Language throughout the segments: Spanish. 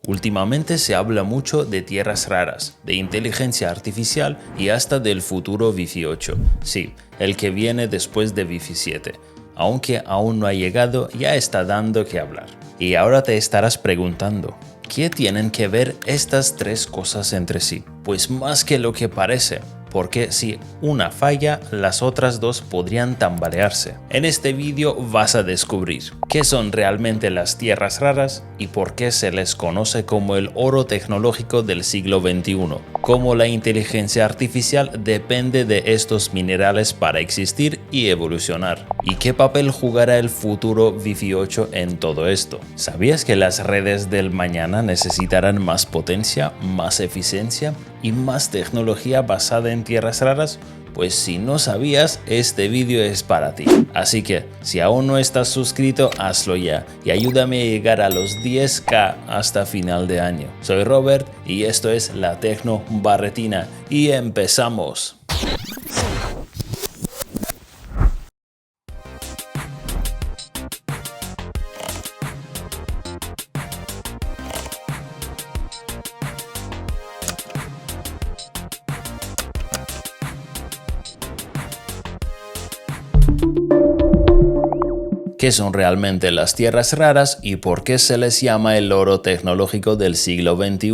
Últimamente se habla mucho de tierras raras, de inteligencia artificial y hasta del futuro Wi-Fi 8. Sí, el que viene después de Wi-Fi 7. Aunque aún no ha llegado, ya está dando que hablar. Y ahora te estarás preguntando, ¿qué tienen que ver estas tres cosas entre sí? Pues más que lo que parece, porque si una falla, las otras dos podrían tambalearse. En este vídeo vas a descubrir qué son realmente las tierras raras y por qué se les conoce como el oro tecnológico del siglo XXI, cómo la inteligencia artificial depende de estos minerales para existir y evolucionar, y qué papel jugará el futuro Wi-Fi 8 en todo esto. ¿Sabías que las redes del mañana necesitarán más potencia, más eficiencia y más tecnología basada en tierras raras? Pues si no sabías, este vídeo es para ti. Así que, si aún no estás suscrito, hazlo ya y ayúdame a llegar a los 10K hasta final de año. Soy Robert y esto es La Tecno Barretina y empezamos. ¿Qué son realmente las tierras raras y por qué se les llama el oro tecnológico del siglo XXI?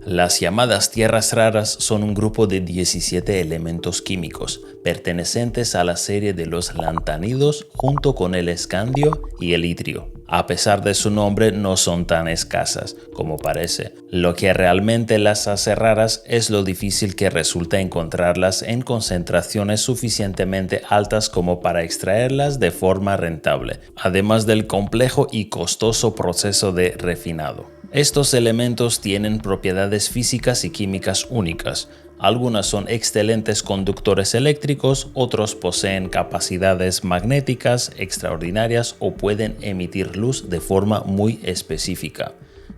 Las llamadas tierras raras son un grupo de 17 elementos químicos pertenecientes a la serie de los lantánidos junto con el escandio y el itrio. A pesar de su nombre, no son tan escasas como parece. Lo que realmente las hace raras es lo difícil que resulta encontrarlas en concentraciones suficientemente altas como para extraerlas de forma rentable, además del complejo y costoso proceso de refinado. Estos elementos tienen propiedades físicas y químicas únicas. Algunas son excelentes conductores eléctricos, otros poseen capacidades magnéticas extraordinarias o pueden emitir luz de forma muy específica.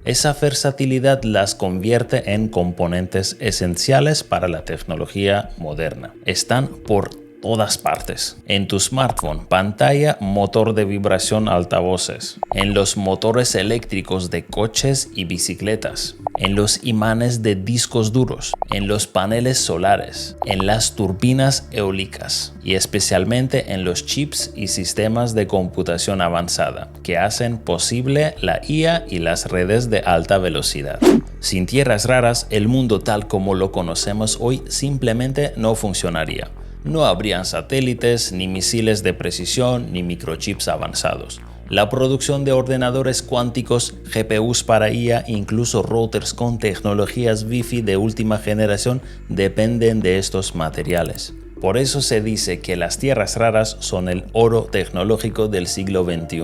Esa versatilidad las convierte en componentes esenciales para la tecnología moderna. Están por todas partes. En tu smartphone, pantalla, motor de vibración, altavoces. En los motores eléctricos de coches y bicicletas. En los imanes de discos duros. En los paneles solares. En las turbinas eólicas. Y especialmente en los chips y sistemas de computación avanzada, que hacen posible la IA y las redes de alta velocidad. Sin tierras raras, el mundo tal como lo conocemos hoy simplemente no funcionaría. No habrían satélites, ni misiles de precisión, ni microchips avanzados. La producción de ordenadores cuánticos, GPUs para IA e incluso routers con tecnologías Wi-Fi de última generación dependen de estos materiales. Por eso se dice que las tierras raras son el oro tecnológico del siglo XXI.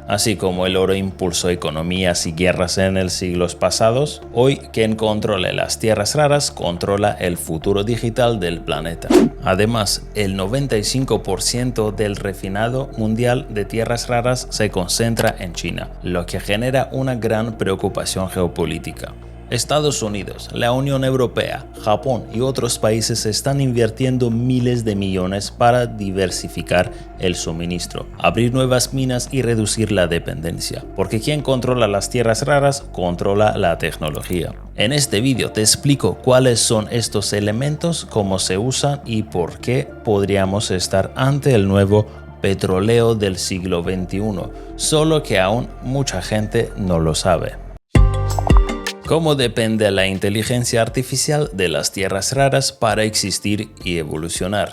Así como el oro impulsó economías y guerras en los siglos pasados, hoy quien controle las tierras raras controla el futuro digital del planeta. Además, el 95% del refinado mundial de tierras raras se concentra en China, lo que genera una gran preocupación geopolítica. Estados Unidos, la Unión Europea, Japón y otros países están invirtiendo miles de millones para diversificar el suministro, abrir nuevas minas y reducir la dependencia, porque quien controla las tierras raras controla la tecnología. En este vídeo te explico cuáles son estos elementos, cómo se usan y por qué podríamos estar ante el nuevo petróleo del siglo XXI, solo que aún mucha gente no lo sabe. ¿Cómo depende la inteligencia artificial de las tierras raras para existir y evolucionar?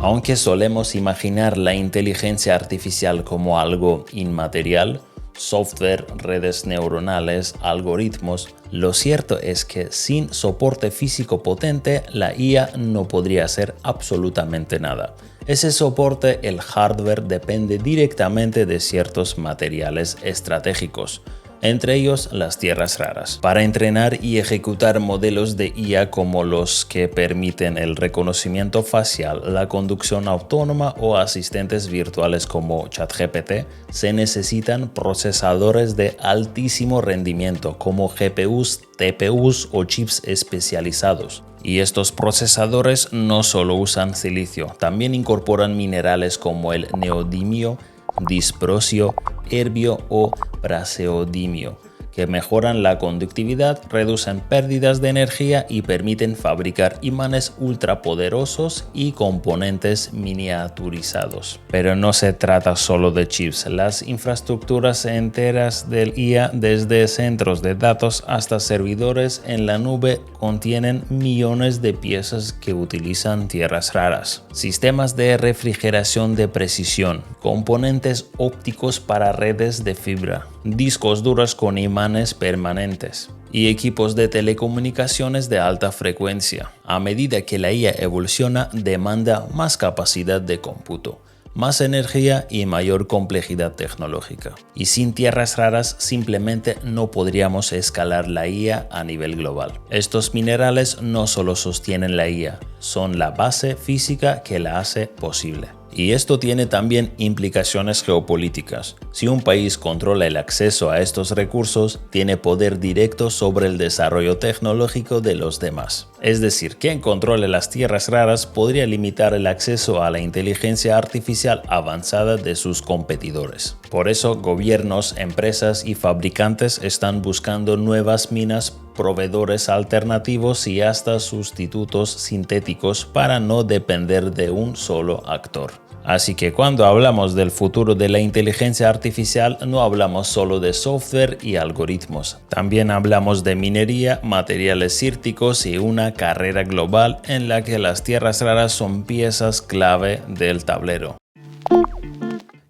Aunque solemos imaginar la inteligencia artificial como algo inmaterial, software, redes neuronales, algoritmos, lo cierto es que sin soporte físico potente, la IA no podría hacer absolutamente nada. Ese soporte, el hardware, depende directamente de ciertos materiales estratégicos, entre ellos las tierras raras, para entrenar y ejecutar modelos de IA como los que permiten el reconocimiento facial, la conducción autónoma o asistentes virtuales como ChatGPT. Se necesitan procesadores de altísimo rendimiento como GPUs, TPUs o chips especializados. Y estos procesadores no solo usan silicio, también incorporan minerales como el neodimio, disprosio, herbio o praseodimio, que mejoran la conductividad, reducen pérdidas de energía y permiten fabricar imanes ultrapoderosos y componentes miniaturizados. Pero no se trata solo de chips. Las infraestructuras enteras del IA, desde centros de datos hasta servidores en la nube, contienen millones de piezas que utilizan tierras raras. Sistemas de refrigeración de precisión, componentes ópticos para redes de fibra, discos duros con imanes permanentes y equipos de telecomunicaciones de alta frecuencia. A medida que la IA evoluciona, demanda más capacidad de cómputo, más energía y mayor complejidad tecnológica. Y sin tierras raras simplemente no podríamos escalar la IA a nivel global. Estos minerales no solo sostienen la IA, son la base física que la hace posible. Y esto tiene también implicaciones geopolíticas. Si un país controla el acceso a estos recursos, tiene poder directo sobre el desarrollo tecnológico de los demás. Es decir, quien controle las tierras raras podría limitar el acceso a la inteligencia artificial avanzada de sus competidores. Por eso, gobiernos, empresas y fabricantes están buscando nuevas minas, proveedores alternativos y hasta sustitutos sintéticos para no depender de un solo actor. Así que cuando hablamos del futuro de la inteligencia artificial, no hablamos solo de software y algoritmos. También hablamos de minería, materiales críticos y una carrera global en la que las tierras raras son piezas clave del tablero.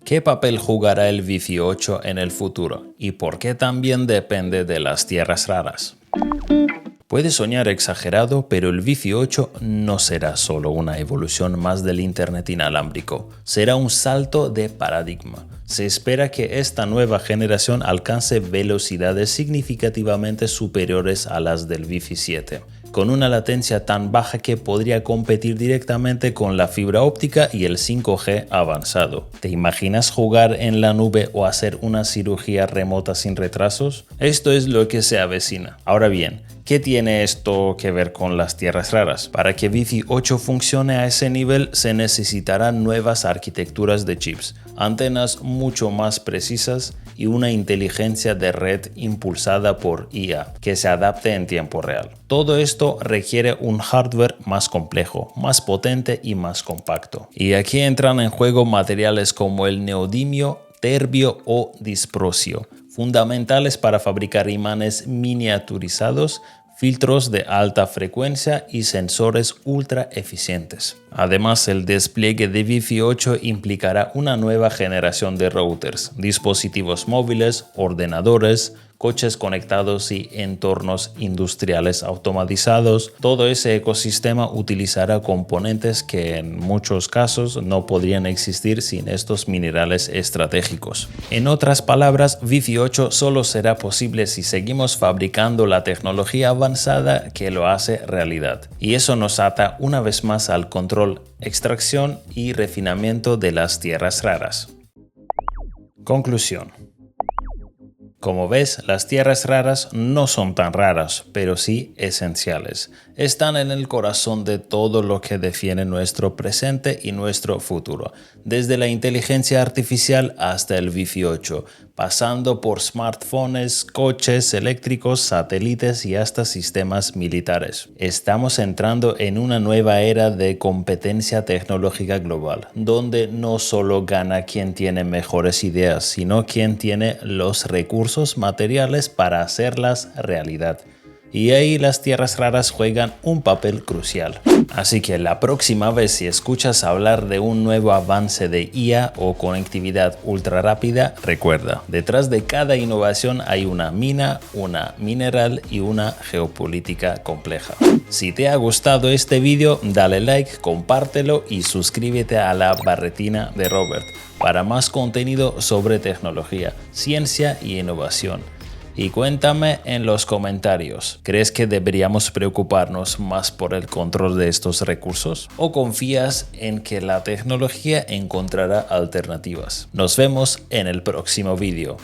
¿Qué papel jugará el Wi-Fi 8 en el futuro? ¿Y por qué también depende de las tierras raras? Puede soñar exagerado, pero el Wi-Fi 8 no será solo una evolución más del Internet inalámbrico, será un salto de paradigma. Se espera que esta nueva generación alcance velocidades significativamente superiores a las del Wi-Fi 7, con una latencia tan baja que podría competir directamente con la fibra óptica y el 5G avanzado. ¿Te imaginas jugar en la nube o hacer una cirugía remota sin retrasos? Esto es lo que se avecina. Ahora bien, ¿qué tiene esto que ver con las tierras raras? Para que Wi-Fi 8 funcione a ese nivel se necesitarán nuevas arquitecturas de chips, antenas mucho más precisas y una inteligencia de red impulsada por IA que se adapte en tiempo real. Todo esto requiere un hardware más complejo, más potente y más compacto. Y aquí entran en juego materiales como el neodimio, terbio o disprosio, fundamentales para fabricar imanes miniaturizados, filtros de alta frecuencia y sensores ultra eficientes. Además, el despliegue de Wi-Fi 8 implicará una nueva generación de routers, dispositivos móviles, ordenadores, coches conectados y entornos industriales automatizados. Todo ese ecosistema utilizará componentes que en muchos casos no podrían existir sin estos minerales estratégicos. En otras palabras, Wi-Fi 8 solo será posible si seguimos fabricando la tecnología avanzada que lo hace realidad. Y eso nos ata una vez más al control, extracción y refinamiento de las tierras raras. Conclusión. Como ves, las tierras raras no son tan raras, pero sí esenciales. Están en el corazón de todo lo que define nuestro presente y nuestro futuro, desde la inteligencia artificial hasta el Wi-Fi 8, pasando por smartphones, coches eléctricos, satélites y hasta sistemas militares. Estamos entrando en una nueva era de competencia tecnológica global, donde no solo gana quien tiene mejores ideas, sino quien tiene los recursos materiales para hacerlas realidad. Y ahí las tierras raras juegan un papel crucial. Así que la próxima vez si escuchas hablar de un nuevo avance de IA o conectividad ultra rápida, recuerda, detrás de cada innovación hay una mina, una mineral y una geopolítica compleja. Si te ha gustado este vídeo, dale like, compártelo y suscríbete a la barretina de Robert para más contenido sobre tecnología, ciencia y innovación. Y cuéntame en los comentarios, ¿crees que deberíamos preocuparnos más por el control de estos recursos? ¿O confías en que la tecnología encontrará alternativas? Nos vemos en el próximo vídeo.